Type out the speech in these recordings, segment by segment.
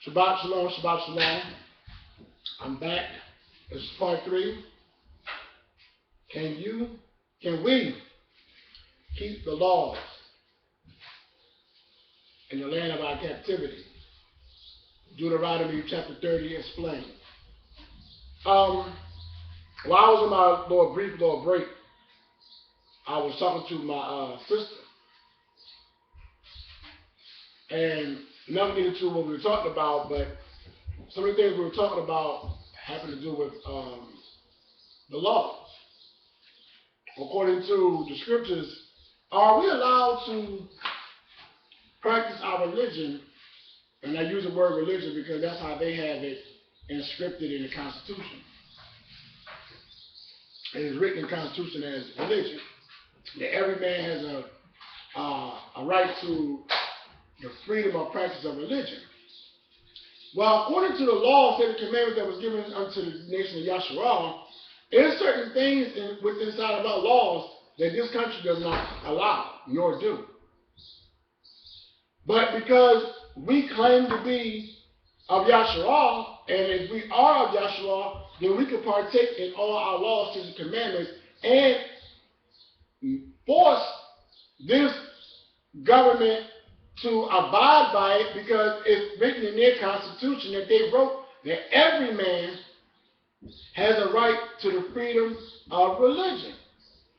Shabbat shalom, Shabbat shalom. I'm back. This is part 3. Can we keep the laws in the land of our captivity? Deuteronomy chapter 30 explains. While I was in my brief break, I was talking to my sister, and nothing into what we were talking about, but some of the things we were talking about having to do with the laws. According to the scriptures, are we allowed to practice our religion? And I use the word religion because that's how they have it inscripted in the Constitution. It is written in the Constitution as religion, that every man has a right to the freedom of practice of religion. Well, according to the laws and the commandments that was given unto the nation of YOSHSHAALIA, there are certain things inside of our laws that this country does not allow, nor do. But because we claim to be of YOSHSHAALIA, and if we are of YOSHSHAALIA, then we can partake in all our laws, statutes, and commandments, and force this government to abide by it, because it's written in their constitution that they wrote that every man has a right to the freedom of religion.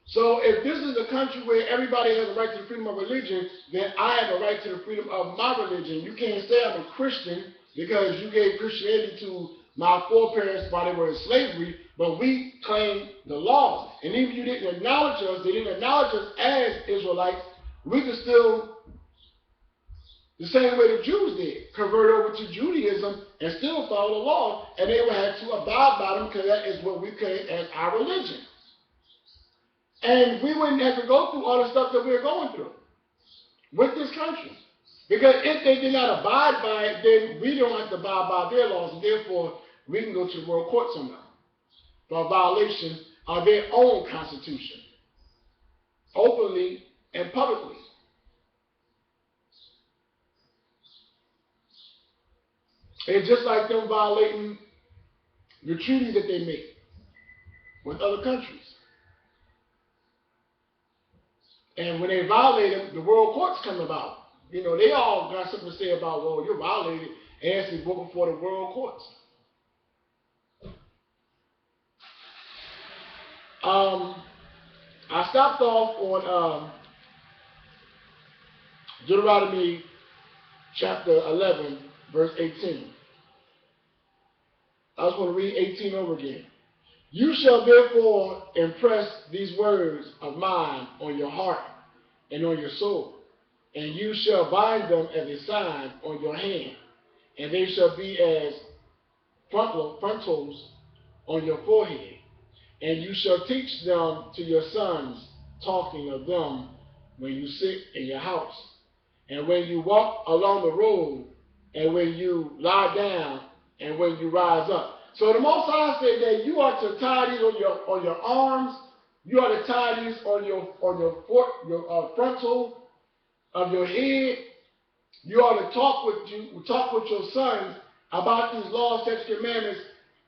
So if this is a country where everybody has a right to the freedom of religion, then I have a right to the freedom of my religion. You can't say I'm a Christian because you gave Christianity to my foreparents while they were in slavery, but we claim the laws. And even if you didn't acknowledge us, they didn't acknowledge us as Israelites, we could still, the same way the Jews did, convert over to Judaism and still follow the law, and they would have to abide by them because that is what we claim as our religion. And we wouldn't have to go through all the stuff that we're going through with this country. Because if they did not abide by it, then we don't have to abide by their laws, and therefore we can go to the world courts on them for a violation of their own constitution, openly and publicly. It's just like them violating the treaties that they make with other countries. And when they violate them, the world courts come about. You know, they all got something to say about, well, you're violated, and it's to be brought before the world courts. I stopped off on Deuteronomy chapter 11, verse 18. I was going to read 18 over again. You shall therefore impress these words of mine on your heart and on your soul, and you shall bind them as a sign on your hand, and they shall be as frontals on your forehead. And you shall teach them to your sons, talking of them when you sit in your house, and when you walk along the road, and when you lie down, and when you rise up. So the Most High said that you are to tie these on your arms, you are to tie these on your frontal of your head. You are to talk with your sons about these laws, statutes, and commandments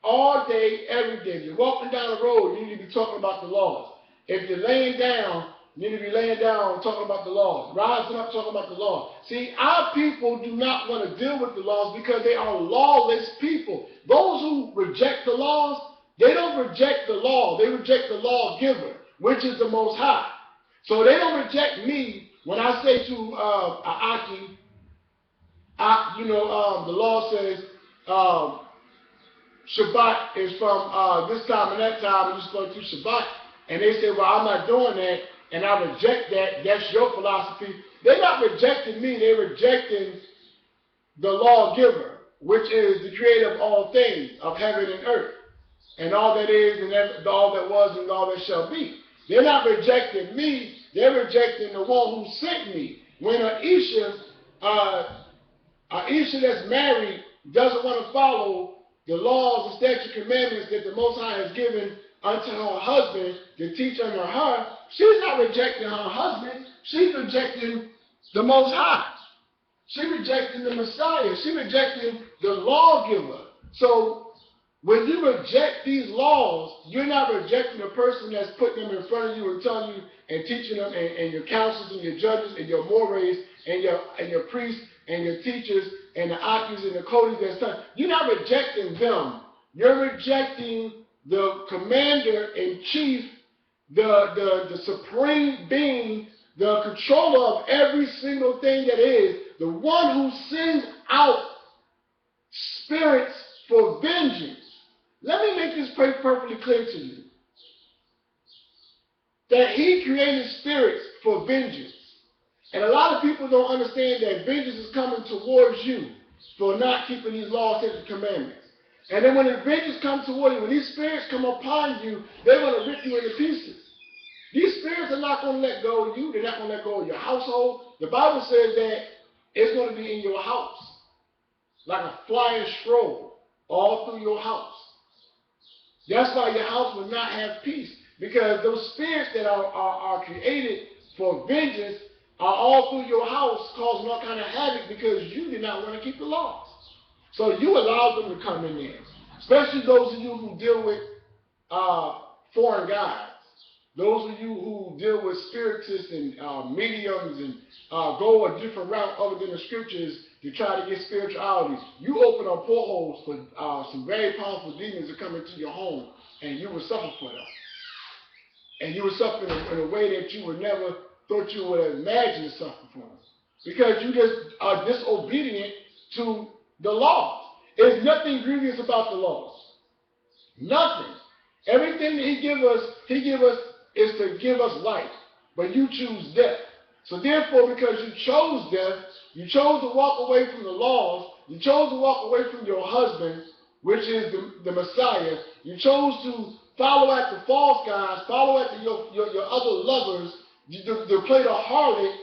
all day, every day. You're walking down the road, you need to be talking about the laws. If you're laying down, you need to be laying down talking about the laws. Rising up talking about the laws. See, our people do not want to deal with the laws because they are lawless people. Those who reject the laws, they don't reject the law. They reject the lawgiver, which is the Most High. So they don't reject me when I say to Aki, the law says Shabbat is from this time and that time, and you're supposed to do Shabbat. And they say, well, I'm not doing that, and I reject that. That's your philosophy. They're not rejecting me. They're rejecting the lawgiver, which is the creator of all things, of heaven and earth, and all that is, and all that was, and all that shall be. They're not rejecting me. They're rejecting the one who sent me. When an Isha that's married doesn't want to follow the laws and statutes and commandments that the Most High has given unto her husband to teach unto her, she's not rejecting her husband. She's rejecting the Most High. She's rejecting the Messiah. She's rejecting the lawgiver. So when you reject these laws, you're not rejecting the person that's putting them in front of you and telling you and teaching them, and your counselors and your judges and your mores and your priests and your teachers and the Akis and the Kodis that's telling you. You're not rejecting them. You're rejecting the commander-in-chief, the supreme being, the controller of every single thing that is, the one who sends out spirits for vengeance. Let me make this perfectly clear to you. That he created spirits for vengeance. And a lot of people don't understand that vengeance is coming towards you for not keeping these laws, statutes, and commandments. And then when the vengeance comes toward you, when these spirits come upon you, they're going to rip you into pieces. These spirits are not going to let go of you. They're not going to let go of your household. The Bible says that it's going to be in your house, like a flying scroll, all through your house. That's why your house will not have peace, because those spirits that are created for vengeance are all through your house, causing all kind of havoc because you did not want to keep the laws. So you allowed them to come in there, especially those of you who deal with foreign gods, those of you who deal with spiritists and mediums and go a different route other than the scriptures to try to get spirituality. You open up portholes for some very powerful demons to come into your home, and you will suffer for them. And you will suffer in a way that you would never thought you would imagine to suffer from, because you just are disobedient to the laws. There's nothing grievous about the laws. Nothing. Everything that he give us is to give us life. But you choose death. So therefore, because you chose death, you chose to walk away from the laws, you chose to walk away from your husband, which is the Messiah, you chose to follow after false gods, follow after your other lovers, to play the harlot.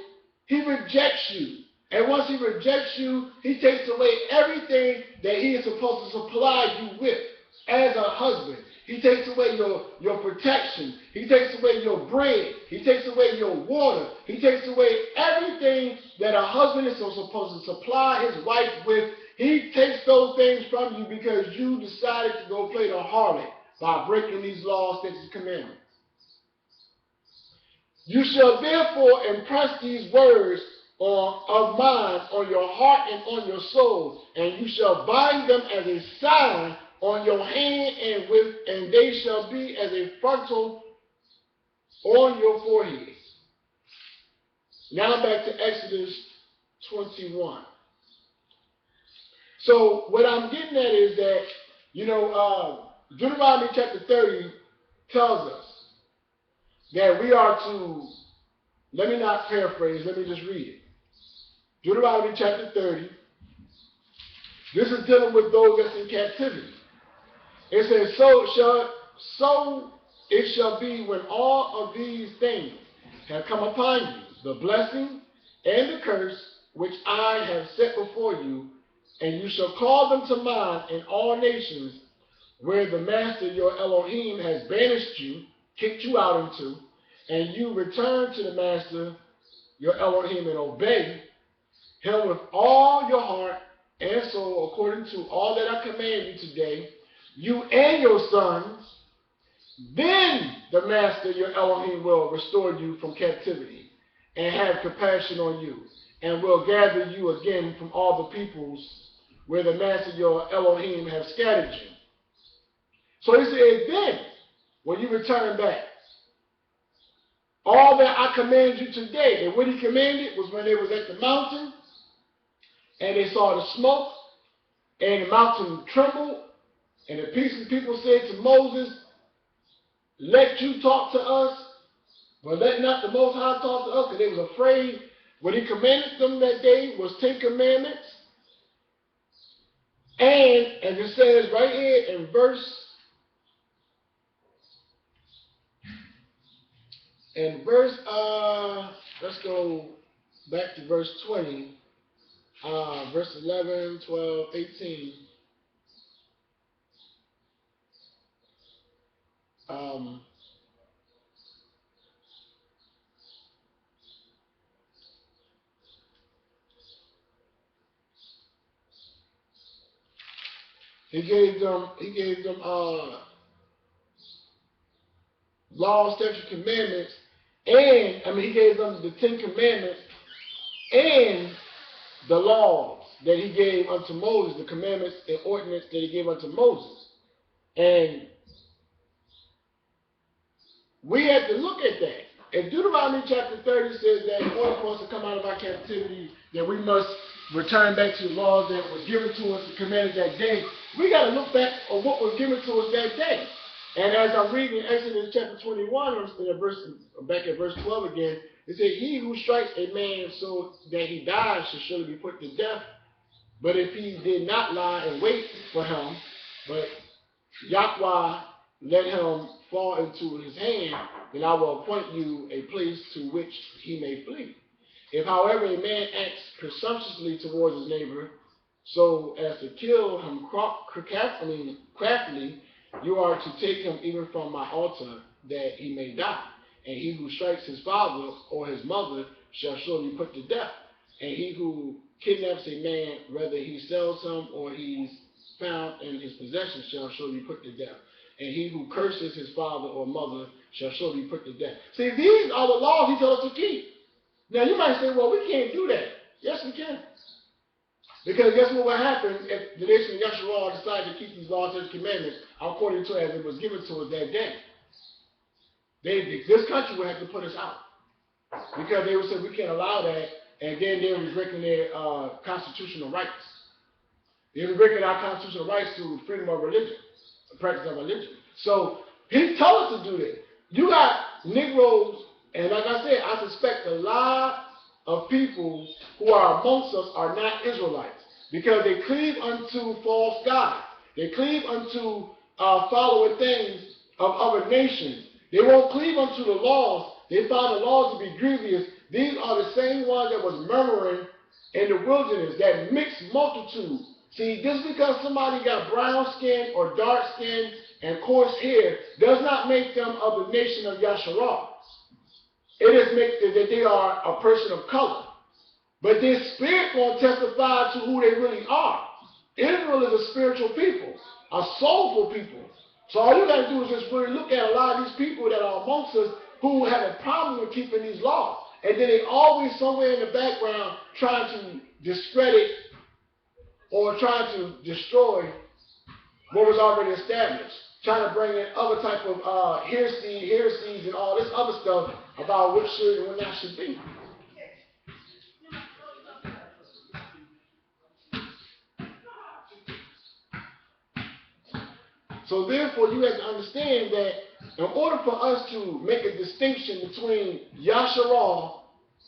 He rejects you. And once he rejects you, he takes away everything that he is supposed to supply you with as a husband. He takes away your protection. He takes away your bread. He takes away your water. He takes away everything that a husband is supposed to supply his wife with. He takes those things from you because you decided to go play the harlot by breaking these laws, statutes, and commandments. You shall therefore impress these words of mine on your heart and on your soul, and you shall bind them as a sign on your hand, and they shall be as a frontal on your forehead. Now back to Exodus 21. So what I'm getting at is that, Deuteronomy chapter 30 tells us that we are to, let me not paraphrase, let me just read it. Deuteronomy chapter 30, this is dealing with those that's in captivity. It says, so it shall be when all of these things have come upon you, the blessing and the curse which I have set before you, and you shall call them to mind in all nations where the Master your Elohim has banished you, kicked you out into, and you return to the Master your Elohim and obey him with all your heart and soul, according to all that I command you today, you and your sons, then the Master your Elohim will restore you from captivity and have compassion on you, and will gather you again from all the peoples where the Master your Elohim have scattered you. So he said, then, when you return back, all that I command you today, and what he commanded was when they was at the mountain, and they saw the smoke, and the mountain trembled, and the people said to Moses, let you talk to us, but let not the Most High talk to us, because they was afraid. What he commanded them that day was 10 commandments. And, as it says right here in let's go back to verse 20, verse 11, 12, 18. He gave them laws, statutes, commandments, and he gave them the 10 Commandments and the laws that he gave unto Moses, the commandments and ordinance that he gave unto Moses. And we have to look at that. If Deuteronomy chapter 30 says that in order for us to come out of our captivity, that we must return back to the laws that was given to us, the commandments that day, we got to look back on what was given to us that day. And as I'm reading Exodus chapter 21, back at verse 12 again, it says, he who strikes a man so that he dies shall surely be put to death. But if he did not lie in wait for him, but Yahweh let him fall into his hand, then I will appoint you a place to which he may flee. If, however, a man acts presumptuously towards his neighbor, so as to kill him craftily, you are to take him even from my altar, that he may die. And he who strikes his father or his mother shall surely be put to death. And he who kidnaps a man, whether he sells him or he's found in his possession, shall surely be put to death. And he who curses his father or mother shall surely be put to death. See, these are the laws he told us to keep. Now, you might say, well, we can't do that. Yes, we can. Because guess what will happen if the nation of Yahshua decided to keep these laws and commandments according to as it was given to us that day? This country would have to put us out. Because they would say we can't allow that, and then they would be breaking their constitutional rights. They would be breaking our constitutional rights to freedom of religion, the practice of religion. So he told us to do that. You got Negroes, and like I said, I suspect a lot of people who are amongst us are not Israelites, because they cleave unto false gods. They cleave unto following things of other nations. They won't cleave unto the laws. They found the laws to be grievous. These are the same ones that was murmuring in the wilderness, that mixed multitude. See, just because somebody got brown skin or dark skin and coarse hair does not make them of the nation of Yahshua. It is make that they are a person of color. But their spirit will testify to who they really are. Israel is a spiritual people, a soulful people. So all you got to do is just really look at a lot of these people that are amongst us who have a problem with keeping these laws. And then they always somewhere in the background trying to discredit or trying to destroy what was already established. Trying to bring in other type of heresies and all this other stuff about what should and what not should be. So therefore, you have to understand that in order for us to make a distinction between Yahshua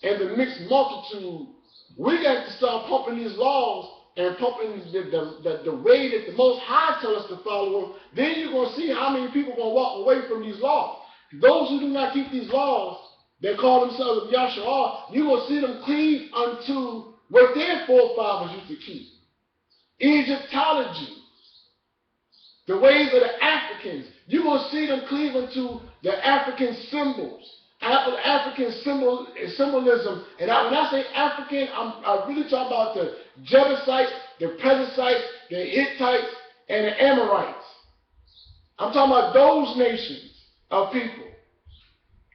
and the mixed multitude, we got to start pumping these laws and pumping the way that the Most High tells us to follow them. Then you're going to see how many people are going to walk away from these laws. Those who do not keep these laws, that call themselves of Yahshua, you're going to see them cleave unto what their forefathers used to keep. Egyptology. The ways of the Africans. You're going to see them cleave into the African symbols. African symbolism. And when I say African, I'm really talking about the Jebusites, the Perizzites, the Hittites, and the Amorites. I'm talking about those nations of people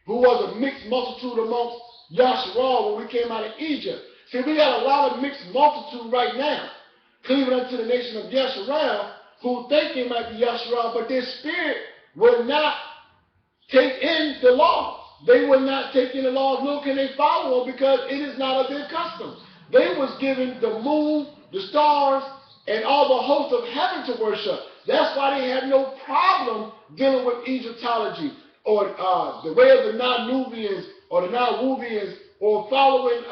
who was a mixed multitude amongst Yahshua when we came out of Egypt. See, we got a lot of mixed multitude right now, cleaving unto the nation of Yahshua, who think they might be Yahshua, but their spirit will not take in the laws. They will not take in the laws, nor can they follow them, because it is not of their custom. They was given the moon, the stars, and all the hosts of heaven to worship. That's why they have no problem dealing with Egyptology, or the way of the Nanubians, or the Nawubians, or following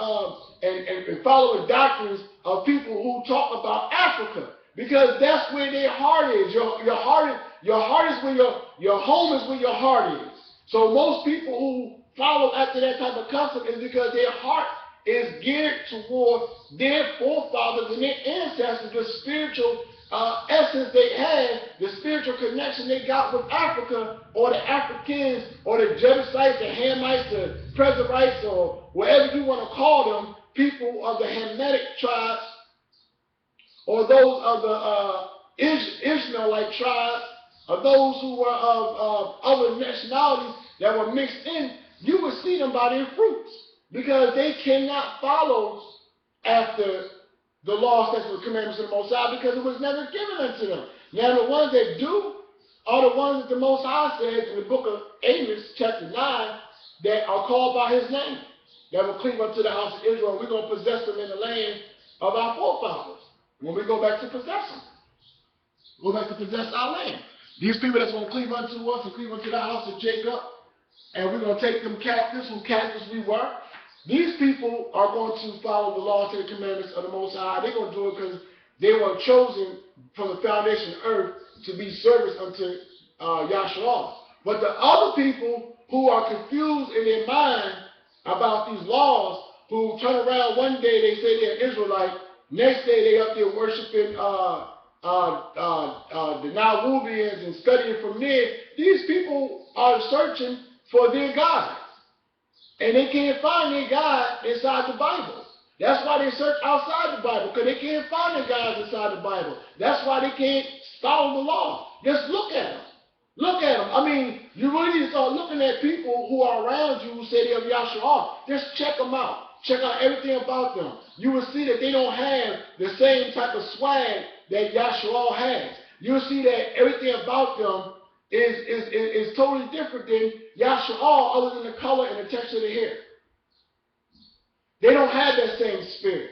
and following doctrines of people who talk about Africa. Because that's where their heart is. Your heart is where your home is where your heart is. So most people who follow after that type of custom is because their heart is geared toward their forefathers and their ancestors, the spiritual essence they had, the spiritual connection they got with Africa, or the Africans, or the Jebusites, the Hamites, the Perizzites, or whatever you want to call them, people of the Hamitic tribes, or those of the Ishmaelite tribes, or those who were of other nationalities that were mixed in, you would see them by their fruits, because they cannot follow after the law, statutes, and commandments of the Most High, because it was never given unto them. Now the ones that do are the ones that the Most High says in the book of Amos, chapter 9, that are called by his name, that will cleave unto the house of Israel. We're going to possess them in the land of our forefathers when we go back to possess them. Go back to possess our land. These people that's going to cleave unto us and cleave unto the house of Jacob, and we're going to take them captives, who captives we were. These people are going to follow the laws and the commandments of the Most High. They're going to do it because they were chosen from the foundation of earth to be servants unto YOSHSHAALIA. But the other people who are confused in their mind about these laws, who turn around one day they say they're Israelite, next day they up there worshiping the Nawabians and studying from there. These people are searching for their God, and they can't find their God inside the Bible. That's why they search outside the Bible, because they can't find their God inside the Bible. That's why they can't follow the law. Just look at them. Look at them. I mean, you really need to start looking at people who are around you who say they're YOSHSHAALIA. Just check them out. Check out everything about them. You will see that they don't have the same type of swag that YOSHSHAALIA has. You'll see that everything about them is totally different than YOSHSHAALIA, other than the color and the texture of the hair. They don't have that same spirit.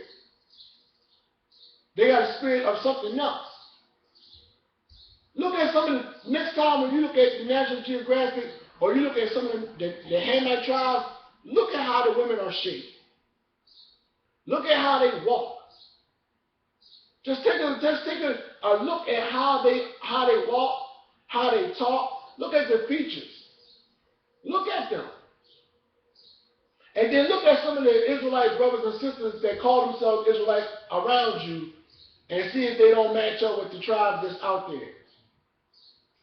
They got a spirit of something else. Look at some of the, next time when you look at the National Geographic, or you look at some of the Hamite tribes, look at how the women are shaped. Look at how they walk. Just take a look at how they walk, how they talk. Look at the features. Look at them. And then look at some of the Israelite brothers and sisters that call themselves Israelites around you, and see if they don't match up with the tribes that's out there.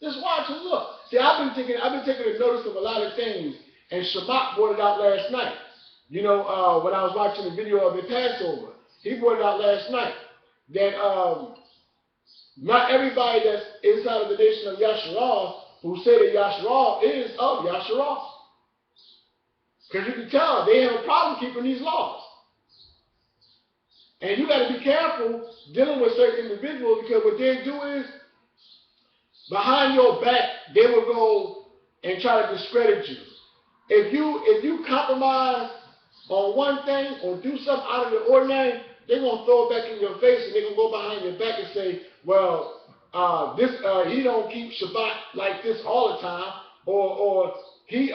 Just watch and look. See, I've been taking a notice of a lot of things, and Shabbat brought it out last night. You know, when I was watching the video of the Passover, he brought it out last night that not everybody that's inside of the nation of YOSHSHAALIA who say that YOSHSHAALIA is of YOSHSHAALIA. Because you can tell they have a problem keeping these laws. And you got to be careful dealing with certain individuals, because what they do is, behind your back, they will go and try to discredit you. If you compromise on one thing or do something out of the ordinary, they're going to throw it back in your face, and they're going to go behind your back and say, well, he don't keep Shabbat like this all the time, or he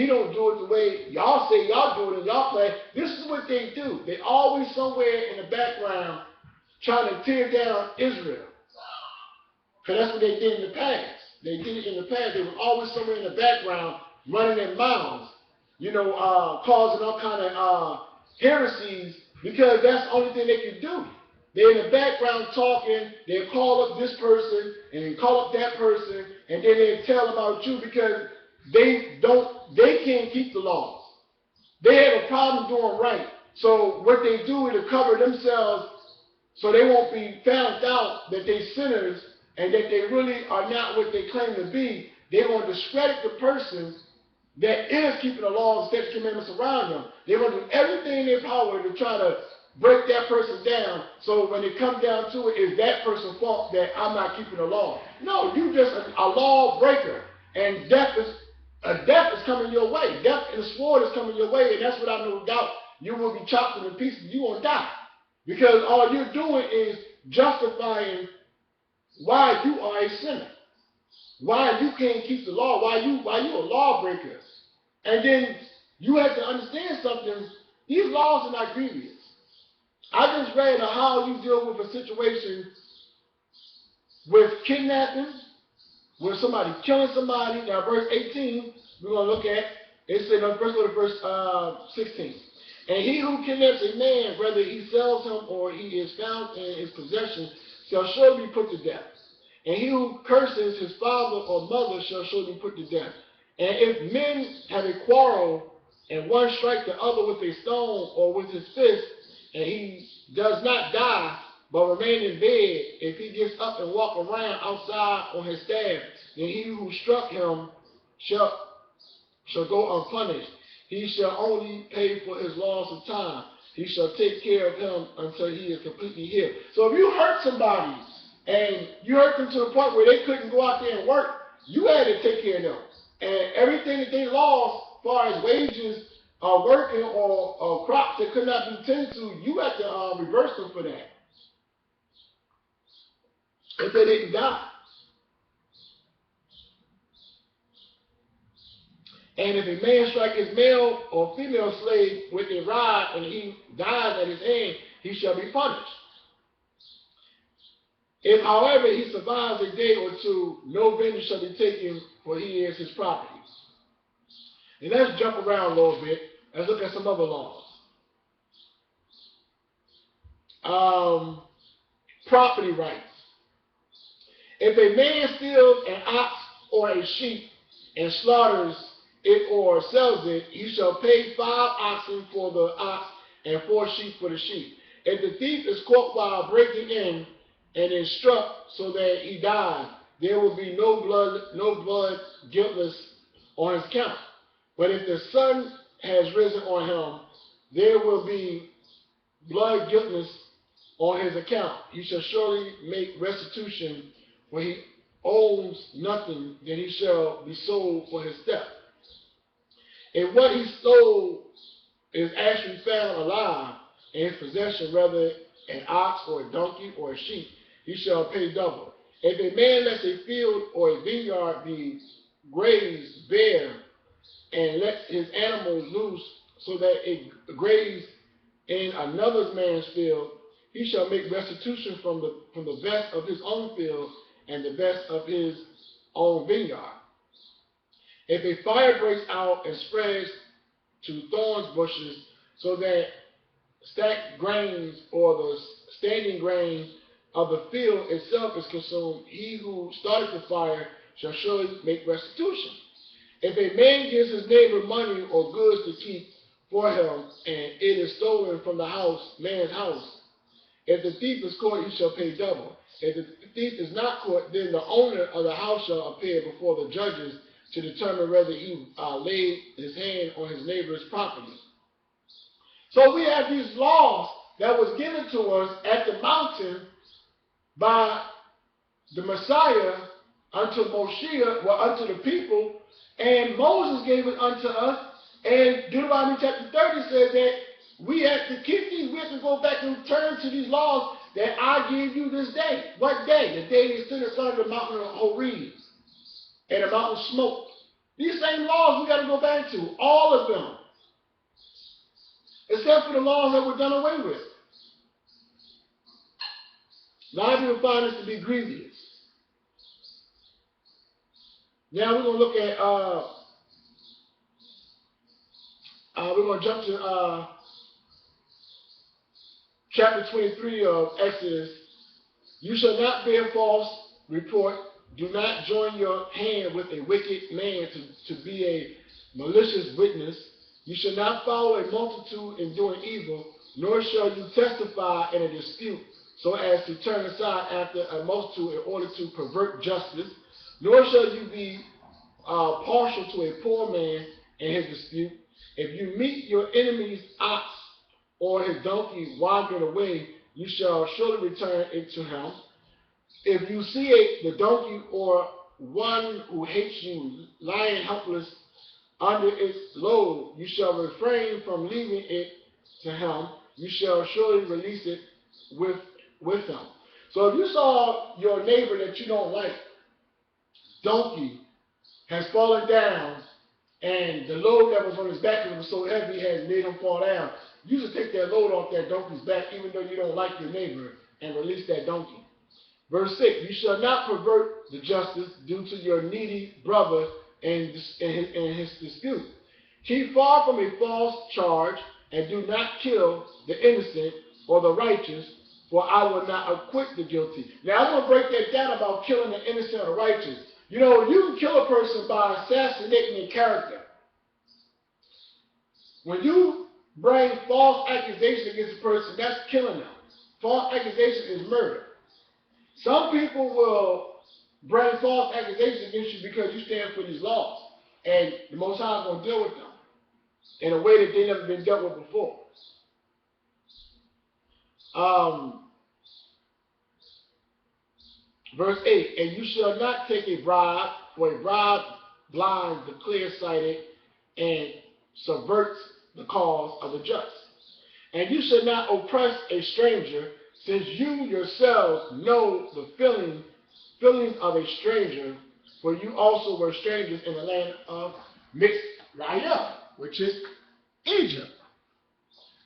don't do it the way y'all say y'all do it in y'all play. This is what they do. They always somewhere in the background trying to tear down Israel. Because that's what they did in the past. They did it in the past. They were always somewhere in the background running their mouths, you know, causing all kind of heresies, because that's the only thing they can do. They're in the background talking. They'll call up this person and then call up that person, and then they'll tell about you, because they can't keep the laws. They have a problem doing right. So what they do is to cover themselves so they won't be found out that they're sinners and that they really are not what they claim to be. They're going to discredit the person that is keeping the laws, statutes, and commandments around them. They're going to do everything in their power to try to break that person down, so when it comes down to it, it's that person's fault that I'm not keeping the law. No, you just a law breaker, and death is coming your way. Death and the sword is coming your way, and that's what I no doubt you will be chopped into pieces. You won't die, because all you're doing is justifying why you are a sinner, why you can't keep the law, why you a lawbreaker. And then you have to understand something. These laws are not grievous. I just read how you deal with a situation with kidnapping, with somebody killing somebody. Now, verse 18, we're going to look at. It says, let's go to verse 16. And he who kidnaps a man, whether he sells him or he is found in his possession, shall surely be put to death. And he who curses his father or mother shall surely be put to death. And if men have a quarrel, and one strike the other with a stone or with his fist, and he does not die, but remain in bed, if he gets up and walk around outside on his staff, then he who struck him shall go unpunished. He shall only pay for his loss of time. He shall take care of him until he is completely healed. So if you hurt somebody and you hurt them to the point where they couldn't go out there and work, you had to take care of them. And everything that they lost, as far as wages, working or crops that could not be tended to, you had to reverse them for that. If they didn't die. And if a man strike his male or female slave with a rod and he dies at his hand, he shall be punished. If, however, he survives a day or two, no vengeance shall be taken, for he is his property. And let's jump around a little bit. Let's look at some other laws. Property rights. If a man steals an ox or a sheep and slaughters it or sells it, he shall pay 5 oxen for the ox and 4 sheep for the sheep. If the thief is caught while breaking in and is struck so that he dies, there will be no blood guiltless on his account. But if the sun has risen on him, there will be blood guiltless on his account. He shall surely make restitution, for he owns nothing, then he shall be sold for his theft. If what he stole is actually found alive in his possession, whether an ox or a donkey or a sheep, he shall pay double. If a man lets a field or a vineyard be grazed bare and lets his animals loose so that it graze in another man's field, he shall make restitution from the best of his own field and the best of his own vineyard. If a fire breaks out and spreads to thorns bushes so that stacked grains or the standing grain of the field itself is consumed, he who started the fire shall surely make restitution. If a man gives his neighbor money or goods to keep for him, and it is stolen from the man's house, if the thief is caught, he shall pay double. If the thief is not caught, then the owner of the house shall appear before the judges to determine whether he laid his hand on his neighbor's property. So we have these laws that was given to us at the mountain by the Messiah unto Moshiach, unto the people, and Moses gave it unto us. And Deuteronomy chapter 30 says that we have to keep these. We have to go back and turn to these laws that I gave you this day. What day? The day they stood in front of the mountain of Horeb and the mountain of smoke. These same laws we got to go back to, all of them, except for the laws that were done away with. A lot of people find this to be grievous. Now we're going to look at, we're going to jump to chapter 23 of Exodus. You shall not bear false report. Do not join your hand with a wicked man to be a malicious witness. You shall not follow a multitude in doing evil, nor shall you testify in a dispute so as to turn aside after a multitude in order to pervert justice. Nor shall you be partial to a poor man in his dispute. If you meet your enemy's ox or his donkey wandering away, you shall surely return it to him. If you see the donkey or one who hates you lying helpless under its load, you shall refrain from leaving it to him. You shall surely release it with him. So if you saw your neighbor that you don't like, donkey, has fallen down, and the load that was on his back was so heavy it had made him fall down, you should take that load off that donkey's back, even though you don't like your neighbor, and release that donkey. Verse 6, you shall not pervert the justice due to your needy brother in his dispute. Keep far from a false charge, and do not kill the innocent or the righteous, for I will not acquit the guilty. Now I'm going to break that down about killing the innocent or the righteous. You know, you can kill a person by assassinating their character. When you bring false accusation against a person, that's killing them. false accusation is murder. Some people will bring false accusations against you because you stand for these laws. And the Most High is going to deal with them in a way that they've never been dealt with before. Verse 8, and you shall not take a bribe, for a bribe blinds the clear-sighted and subverts the cause of the just. And you shall not oppress a stranger, since you yourselves know the feelings of a stranger, for you also were strangers in the land of Mizraim, which is Egypt.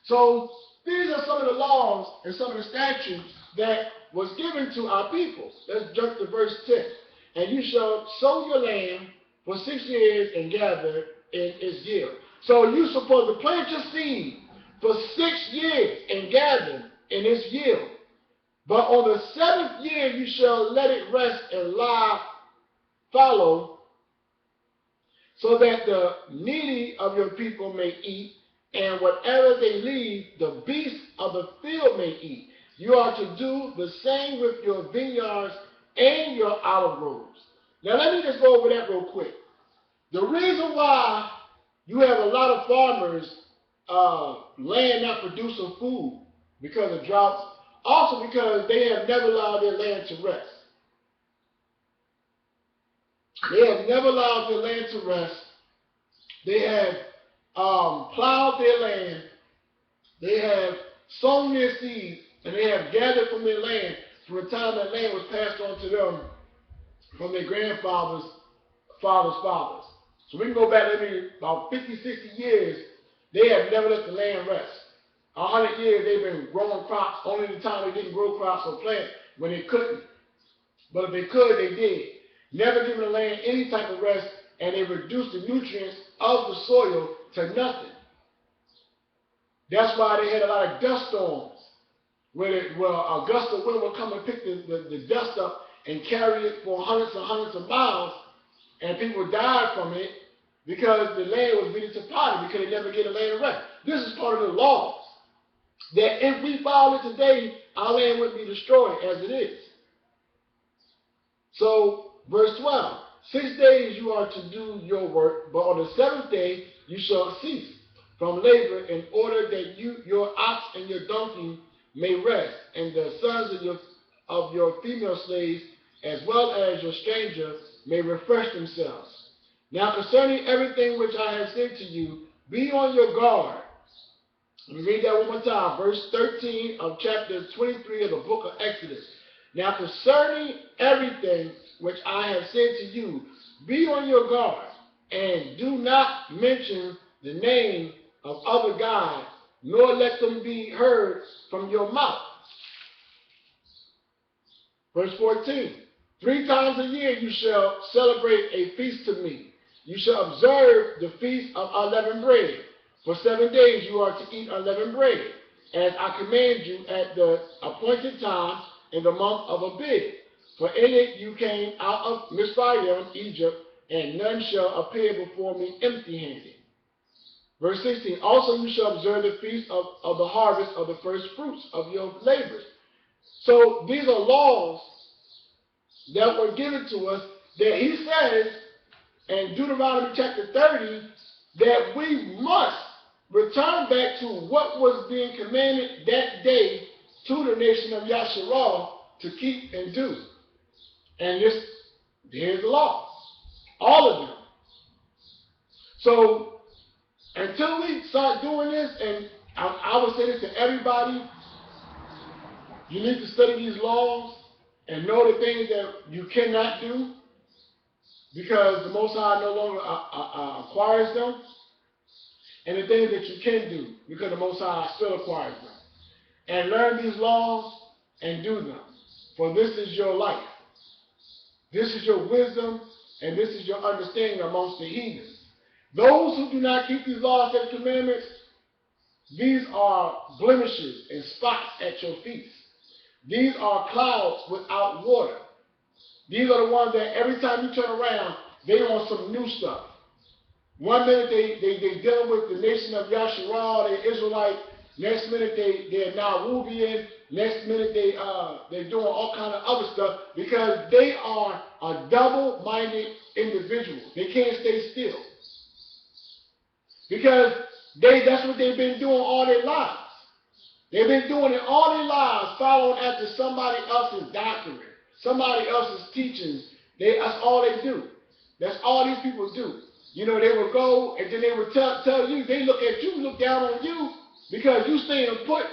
So these are some of the laws and some of the statutes that was given to our people. Let's jump to verse 10. And you shall sow your land for 6 years and gather in its yield. So you're supposed to plant your seed for 6 years and gather in its yield. But on the 7th year you shall let it rest and lie fallow, so that the needy of your people may eat, and whatever they leave, the beasts of the field may eat. You are to do the same with your vineyards and your olive groves. Now let me just go over that real quick. The reason why you have a lot of farmers land not producing food because of droughts, also because they have never allowed their land to rest. They have never allowed their land to rest. They have plowed their land. They have sown their seeds, and they have gathered from their land from the time that land was passed on to them from their grandfathers, fathers. So we can go back maybe about 50, 60 years. They have never let the land rest. 100 years they've been growing crops. Only the time they didn't grow crops or plant when they couldn't. But if they could, they did. Never giving the land any type of rest, and they reduced the nutrients of the soil to nothing. That's why they had a lot of dust storms, where a gust of wind would come and pick the dust up and carry it for hundreds and hundreds of miles, and people died from it because the land was beaten to powder because they never get a land rest. This is part of the laws, that if we follow it today, our land wouldn't be destroyed as it is. So, verse 12, 6 days you are to do your work, but on the 7th day you shall cease from labor, in order that your ox and your donkey may rest, and the sons of your female slaves, as well as your stranger, may refresh themselves. Now concerning everything which I have said to you, be on your guard. Let me read that one more time. Verse 13 of chapter 23 of the book of Exodus. Now concerning everything which I have said to you, be on your guard, and do not mention the name of other gods, nor let them be heard from your mouth. Verse 14. 3 times a year you shall celebrate a feast to me. You shall observe the feast of unleavened bread. For 7 days you are to eat unleavened bread, as I command you at the appointed time in the month of Abib. For in it you came out of Mizraim, Egypt, and none shall appear before me empty-handed. Verse 16, also you shall observe the feast of the harvest of the first fruits of your labors. So these are laws that were given to us that he says in Deuteronomy chapter 30 that we must return back to what was being commanded that day to the nation of YOSHSHAALIA to keep and do. And here's the law. All of them. So until we start doing this, and I would say this to everybody, you need to study these laws and know the things that you cannot do, because the Most High no longer acquires them, and the things that you can do, because the Most High still acquires them. And learn these laws and do them, for this is your life. This is your wisdom, and this is your understanding amongst the heathens. Those who do not keep these laws and commandments, these are blemishes and spots at your feet. These are clouds without water. These are the ones that every time you turn around, they want some new stuff. One minute they dealing with the nation of YOSHSHAALIA, the Israelite, Next minute they're now Wubian. Next minute they're doing all kind of other stuff because they are a double-minded individual. They can't stay still. Because that's what they've been doing all their lives. They've been doing it all their lives, following after somebody else's doctrine, somebody else's teachings. That's all they do. That's all these people do. You know, they would go and then they would tell you, they look at you, look down on you because you staying put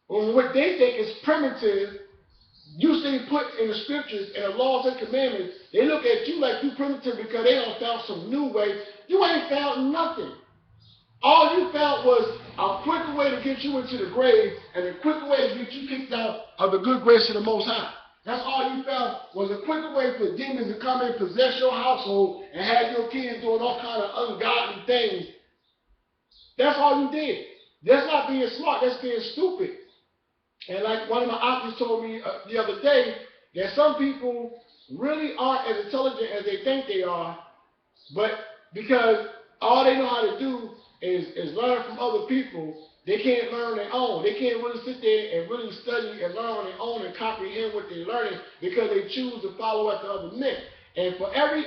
on what they think is primitive. You stay put in the scriptures and the laws and commandments. They look at you like you primitive because they don't found some new way. You ain't found nothing. All you found was a quicker way to get you into the grave and a quicker way to get you kicked out of the good grace of the Most High. That's all you found was a quicker way for demons to come and possess your household and have your kids doing all kind of ungodly things. That's all you did. That's not being smart. That's being stupid. And like one of my aunties told me the other day, that some people really aren't as intelligent as they think they are, but because all they know how to do is learn from other people, they can't learn on their own. They can't really sit there and really study and learn on their own and comprehend what they're learning because they choose to follow after other men. And for every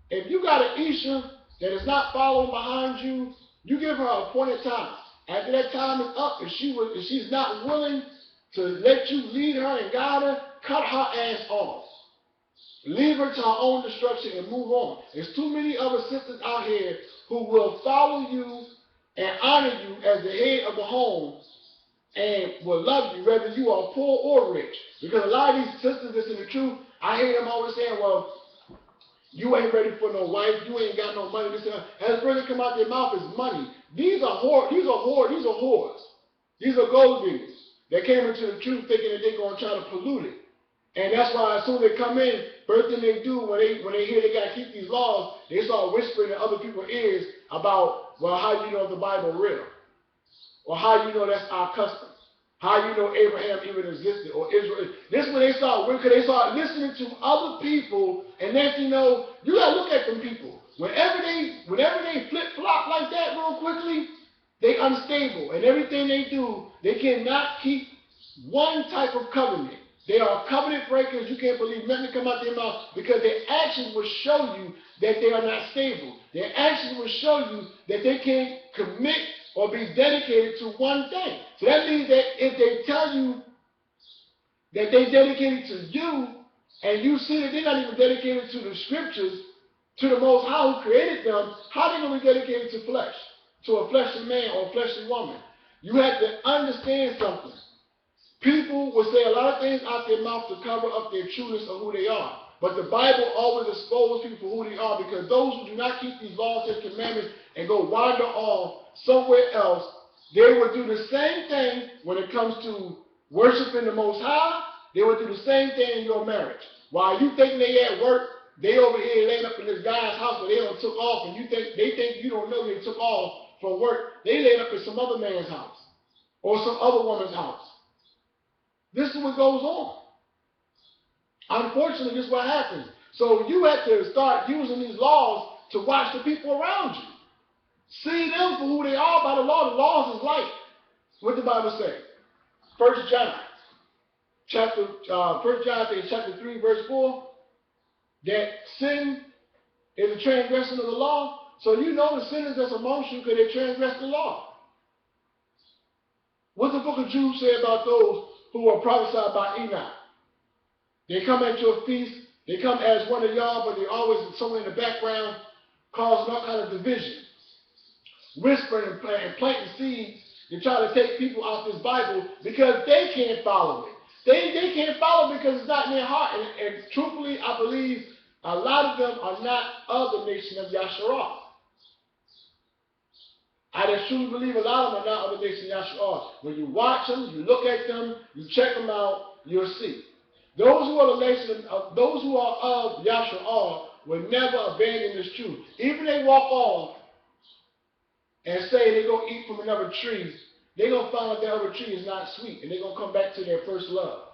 if you got an Isha that is not following behind you, you give her a appointed time. After that time is up, if she's not willing to let you lead her and guide her, cut her ass off. Leave her to her own destruction and move on. There's too many other sisters out here who will follow you and honor you as the head of the home and will love you whether you are poor or rich. Because a lot of these sisters that's in the truth, I hear them always saying, well, you ain't ready for no wife, you ain't got no money. This and really come out their mouth is money. These are whores. These are gold diggers that came into the truth thinking that they're going to try to pollute it. And that's why as soon as they come in, first thing they do when they hear they got to keep these laws, they start whispering in other people's ears about, well, how you know the Bible real? Or how you know that's our custom? How you know Abraham even existed or Israel? This is when they start listening to other people, and then you know, you gotta look at them people. Whenever they flip-flop like that real quickly, they unstable. And everything they do, they cannot keep one type of covenant. They are covenant breakers. You can't believe nothing come out their mouth because their actions will show you that they are not stable. Their actions will show you that they can't commit or be dedicated to one thing. So that means that if they tell you that they dedicated to you, and you see that they're not even dedicated to the scriptures, to the Most High who created them, how are they going to be dedicated to flesh, to a fleshly man or a fleshly woman? You have to understand something. People will say a lot of things out their mouth to cover up their trueness of who they are. But the Bible always exposes people for who they are, because those who do not keep these laws and commandments and go wander off somewhere else, they will do the same thing when it comes to worshiping the Most High. They will do the same thing in your marriage. While you think they at work, they over here laying up in this guy's house where they don't took off, and they think you don't know they took off from work. They laying up in some other man's house or some other woman's house. This is what goes on. Unfortunately, this is what happens. So you have to start using these laws to watch the people around you. See them for who they are by the law. The laws is light. What the Bible say? 1 John chapter 3, verse 4, that sin is a transgression of the law. So you know the sinners that's amongst you because they transgress the law. What the book of Jude say about those who are prophesied by Enoch? They come at your feast, they come as one of y'all, but they're always somewhere in the background, causing all kind of division, whispering and planting seeds to try to take people off this Bible because they can't follow it. They can't follow it because it's not in their heart. And truthfully, I believe a lot of them are not of the nation of YOSHSHAALIA. I just truly believe a lot of them are not of the nation of YOSHSHAALIA. When you watch them, you look at them, you check them out, you'll see. Those who are the nation, those who are of YOSHSHAALIA will never abandon this truth. Even if they walk off and say they're going to eat from another tree, they're going to find out that other tree is not sweet, and they're going to come back to their first love.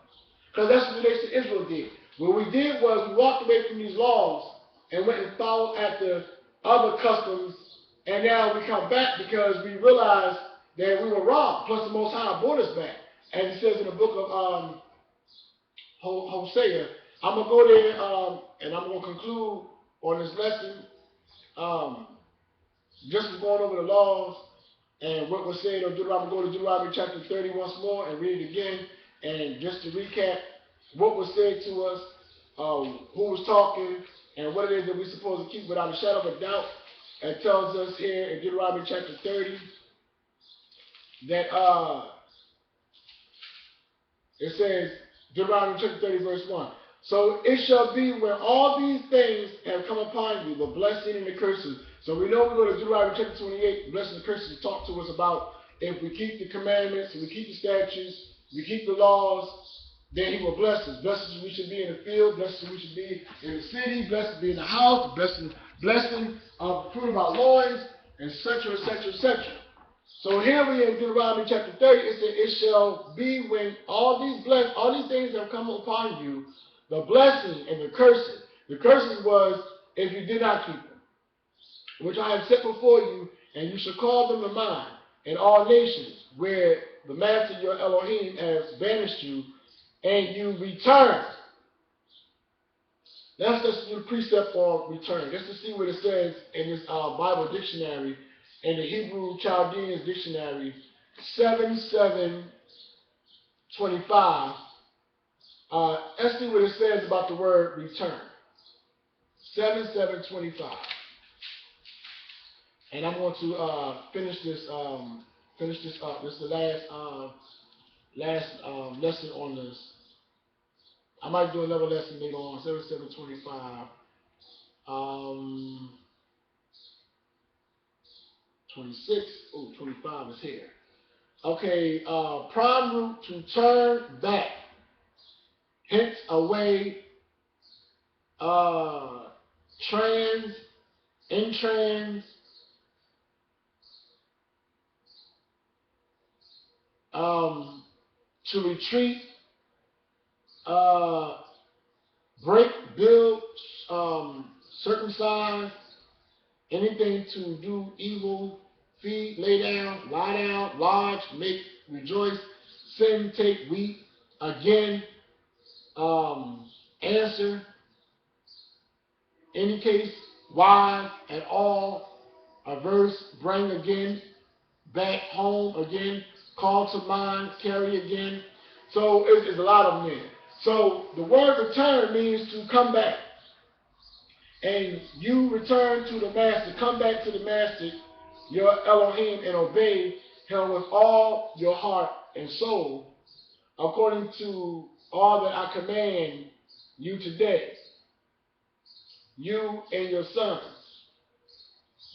Because that's what the nation of Israel did. What we did was we walked away from these laws and went and followed after other customs, and now we come back because we realize that we were robbed, plus the Most High brought us back. As it says in the book of Hosea. I'm going to go there and I'm going to conclude on this lesson. Just going over the laws and what was said on Deuteronomy. Go to Deuteronomy chapter 30 once more and read it again. And just to recap what was said to us, who was talking, and what it is that we're supposed to keep without a shadow of a doubt. It tells us here in Deuteronomy chapter 30 that it says, Deuteronomy chapter 30 verse 1. So it shall be when all these things have come upon you, the blessing and the curses. So we know we go to Deuteronomy chapter 28, the blessing and the curses talk to us about if we keep the commandments, we keep the statutes, we keep the laws, then he will bless us. Blessed we should be in the field, blessed we should be in the city, blessed be in the house, blessing of the fruit of our loins, etc., etc., etc. So here we in Deuteronomy chapter 30, it says, it shall be when all these things have come upon you, the blessing and the curses. The curses was if you did not keep them, which I have set before you, and you shall call them to mind in all nations where the Master your Elohim has banished you, and you return. That's just the precept on return. Just to see what it says in this Bible dictionary, in the Hebrew Chaldeans dictionary, 7725. Let's see what it says about the word return. 7725. And I'm going to finish this up. This is the last lesson on this. I might do another lesson later on. 7725. 26. Oh, 25 is here. Okay. Prime root to turn back. Hence away. Trans. Intrans. To retreat, break, build, circumcise, anything to do evil, feed, lay down, lie down, lodge, make, rejoice, sin, take, weep, again, answer, any case, wise, and all, averse, bring again, back home again, call to mind, carry again. So it's a lot of men. So the word return means to come back. And you return to the master, come back to the master, your Elohim, and obey him with all your heart and soul, according to all that I command you today, you and your sons.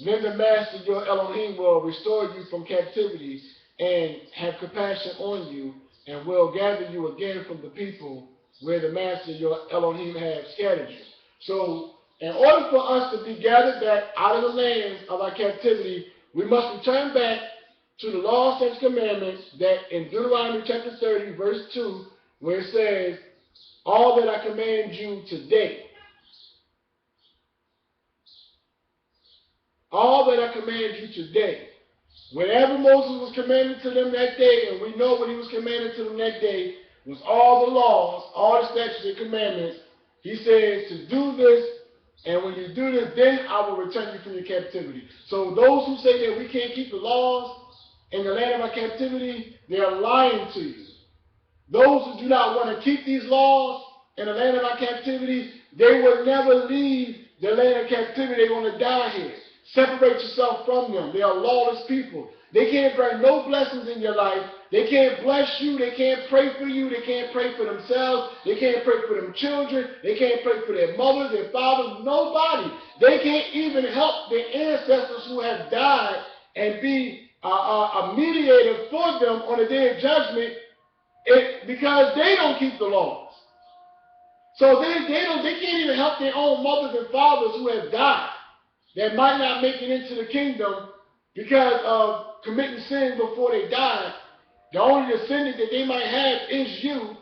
Then the master, your Elohim, will restore you from captivity and have compassion on you, and will gather you again from the people where the master, your Elohim, have scattered you. So, in order for us to be gathered back out of the lands of our captivity, we must return back to the laws and commandments that in Deuteronomy chapter 30, verse 2, where it says, all that I command you today. All that I command you today. Whatever Moses was commanded to them that day, and we know what he was commanded to them that day, was all the laws, all the statutes and commandments. He says to do this, and when you do this, then I will return you from your captivity. So those who say that we can't keep the laws in the land of our captivity, they are lying to you. Those who do not want to keep these laws in the land of our captivity, they will never leave the land of captivity. They're going to die here. Separate yourself from them. They are lawless people. They can't bring no blessings in your life. They can't bless you. They can't pray for you. They can't pray for themselves. They can't pray for them children. They can't pray for their mothers, their fathers, nobody. They can't even help their ancestors who have died and be a mediator for them on the day of judgment because they don't keep the laws. So they can't even help their own mothers and fathers who have died, that might not make it into the kingdom because of committing sin before they died. The only descendant that they might have is you,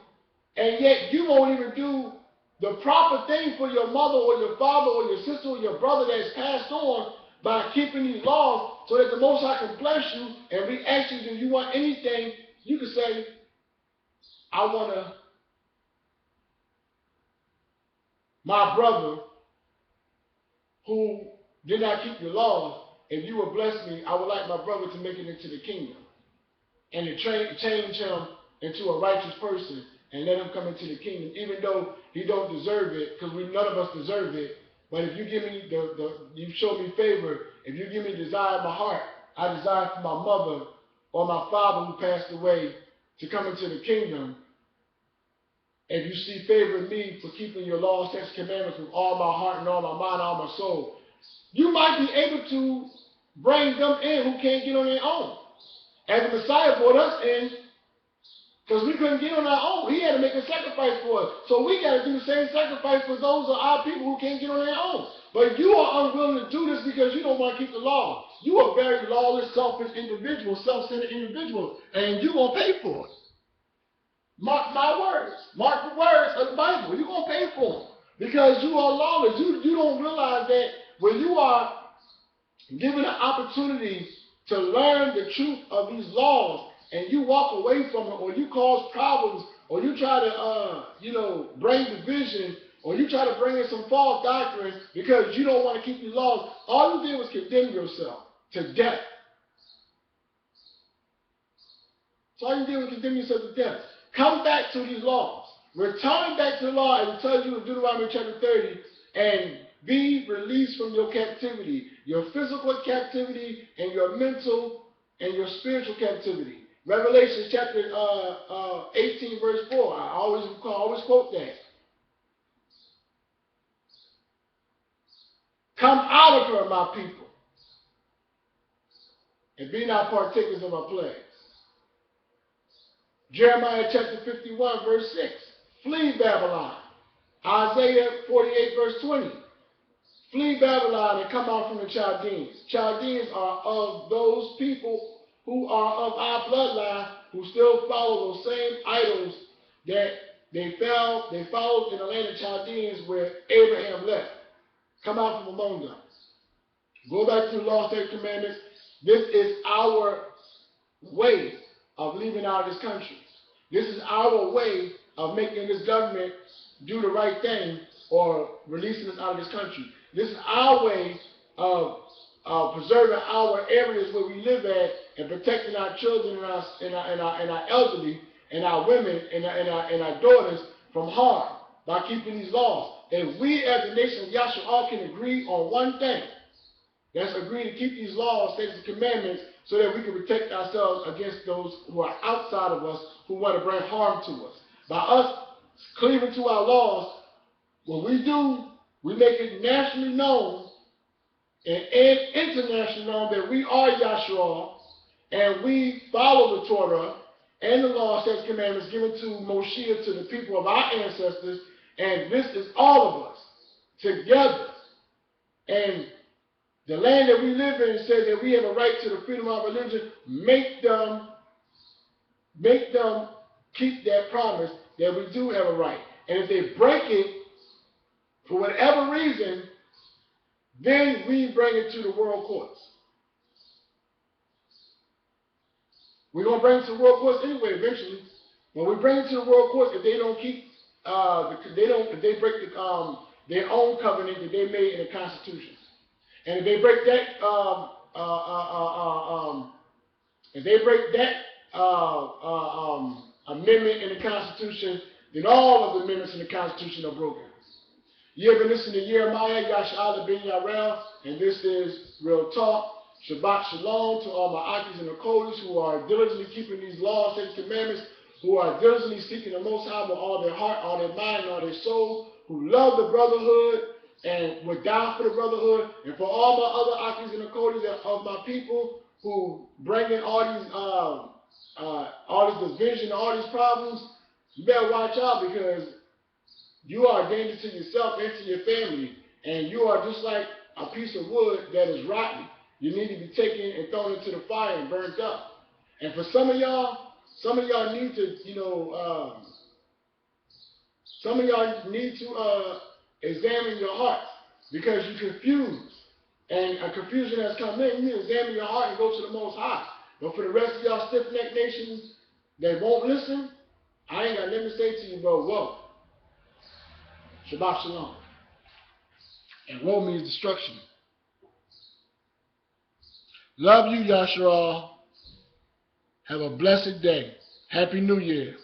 and yet you won't even do the proper thing for your mother or your father or your sister or your brother that has passed on by keeping these laws. so that the Most High can bless you. And we ask you, do you want anything? You can say, I want my brother who did not keep your laws. If you will bless me, I would like my brother to make it into the kingdom. And to change him into a righteous person and let him come into the kingdom, even though he don't deserve it, because none of us deserve it. But if you give me you show me favor, if you give me desire of my heart, I desire for my mother or my father who passed away to come into the kingdom. If you see favor in me for keeping your laws, statutes, commandments with all my heart and all my mind, all my soul, you might be able to bring them in who can't get on their own. As the Messiah brought us in, because we couldn't get on our own. He had to make a sacrifice for us. So we got to do the same sacrifice for those of our people who can't get on their own. But you are unwilling to do this because you don't want to keep the law. You are a very lawless, selfish individual, self-centered individual, and you're going to pay for it. Mark my words. Mark the words of the Bible. You're going to pay for them because you are lawless. You don't realize that when you are given an opportunity to learn the truth of these laws, and you walk away from it, or you cause problems, or you try to, bring division, or you try to bring in some false doctrine because you don't want to keep these laws, all you did was condemn yourself to death. So all you did was condemn yourself to death. Come back to these laws. Return back to the law, as it tells you in Deuteronomy chapter 30, and be released from your captivity, your physical captivity, and your mental and your spiritual captivity. Revelation chapter 18, verse 4. I always quote that. Come out of her, my people, and be not partakers of my plagues. Jeremiah chapter 51, verse 6. Flee Babylon. Isaiah 48, verse 20. Flee Babylon and come out from the Chaldeans. Chaldeans are of those people who are of our bloodline, who still follow those same idols that they followed in the land of Chaldeans where Abraham left. Come out from among them. Go back to the law, statutes, commandments. This is our way of leaving out of this country. This is our way of making this government do the right thing or releasing us out of this country. This is our way of preserving our areas where we live at and protecting our children and our elderly and our women and our daughters from harm by keeping these laws. If we as a nation of YOSHSHAALIA can agree on one thing, let's agree to keep these laws, statutes, and commandments so that we can protect ourselves against those who are outside of us who want to bring harm to us. By us cleaving to our laws, what we do, we make it nationally known and internationally known that we are YOSHSHAALIA and we follow the Torah and the law, statutes, commandments given to Moshiach, to the people of our ancestors, and this is all of us together. And the land that we live in says that we have a right to the freedom of religion. Make them keep that promise that we do have a right. And if they break it, for whatever reason, then we bring it to the world courts. We're going to bring it to the world courts anyway, eventually. When we bring it to the world courts, if they don't keep, if they break their own covenant that they made in the Constitution, and if they break that, amendment in the Constitution, then all of the amendments in the Constitution are broken. You have been listening to Yermiyah, YOSHSHAALIA, Benyahrael, and this is Real Talk. Shabbat Shalom to all my Akis and Akolis who are diligently keeping these laws, statutes, commandments, who are diligently seeking the Most High with all their heart, all their mind, and all their soul, who love the brotherhood and would die for the brotherhood, and for all my other Akis and Akolis of my people who bring in all this division, all these problems, you better watch out because you are a danger to yourself and to your family, and you are just like a piece of wood that is rotten. You need to be taken and thrown into the fire and burnt up. And for some of y'all need to, some of y'all need to examine your hearts because you're confused. and a confusion has come in, you need to examine your heart and go to the Most High. But for the rest of y'all stiff-necked nations that won't listen, I ain't got nothing to say to you, bro. Whoa. Shabbat shalom. And woe means destruction. Love you, Yasharal. Have a blessed day. Happy New Year.